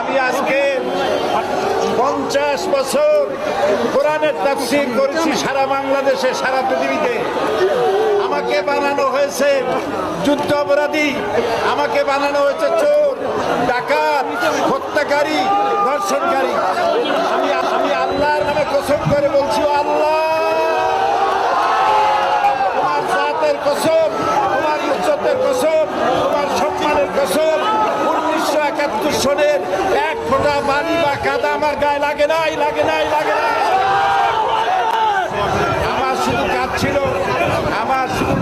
আমি আজকে 50 বছর কোরআনের তাফসীর করেছি সারা বাংলাদেশে, সারা পৃথিবীতে। আমাকে বানানো হয়েছে যুদ্ধ অপরাধী, আমাকে বানানো হয়েছে চোর, ডাকাত, হত্যাকারী, ধর্ষণকারী। আমি আল্লাহর নামে কসম করে বলছি, আল্লাহ তোমার জাতের কসম, তোমার ইজ্জতের কসম, তোমার সম্মানের কসম, 1971 সনের এক ফোঁটা বালি বা কাদা আমার গায়ে লাগে নাই। আমার শুধু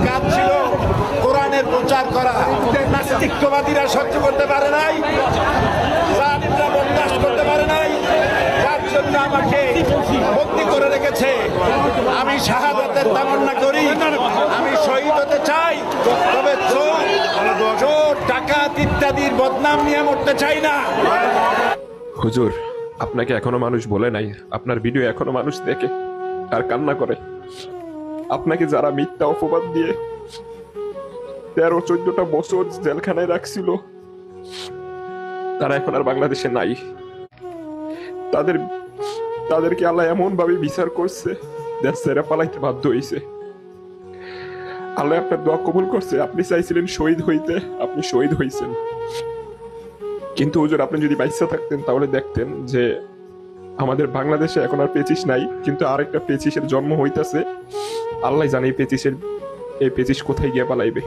কাজ ছিল কোরআনের প্রচার করা। নাস্তিকবাদীরা সহ্য করতে পারে নাই, জালিমরা বরদাস্ত করতে পারে নাই, যার জন্য আমাকে বন্দী করে রেখেছে। আমি শাহাদাতের তামান্না করি, আমি শহীদ হতে চাই, তবে চোর ডাকাত ইত্যাদির বদনাম নিয়ে মরতে চাই না। হুজুর, আপনাকে এখনো মানুষ বলে নাই, আপনার ভিডিও এখনো মানুষ দেখে আর কান্না করে। আপনাকে যারা মিথ্যা অপবাদ দিয়ে 13-14টা বছর জেলখানায় রাখছিল, তারা এখন আর বাংলাদেশে নাই। তাদেরকে আল্লাহ এমন ভাবে বিচার করছে, দেশ ছেড়ে পালাইতে বাধ্য হয়েছে। আল্লাহ আপনার দোয়া কবুল করছে। আপনি চাইছিলেন শহীদ হইতে, আপনি শহীদ হয়েছেন। কিন্তু হুজুর, আপনি যদি বাইসা থাকতেন তাহলে দেখতেন যে আমাদের বাংলাদেশে এখন আর পেচিস নাই, কিন্তু আরেকটা পেচিসের জন্ম হইতেছে। আল্লাহ জানে এই পেচিস কোথায় গিয়ে পালাইবে।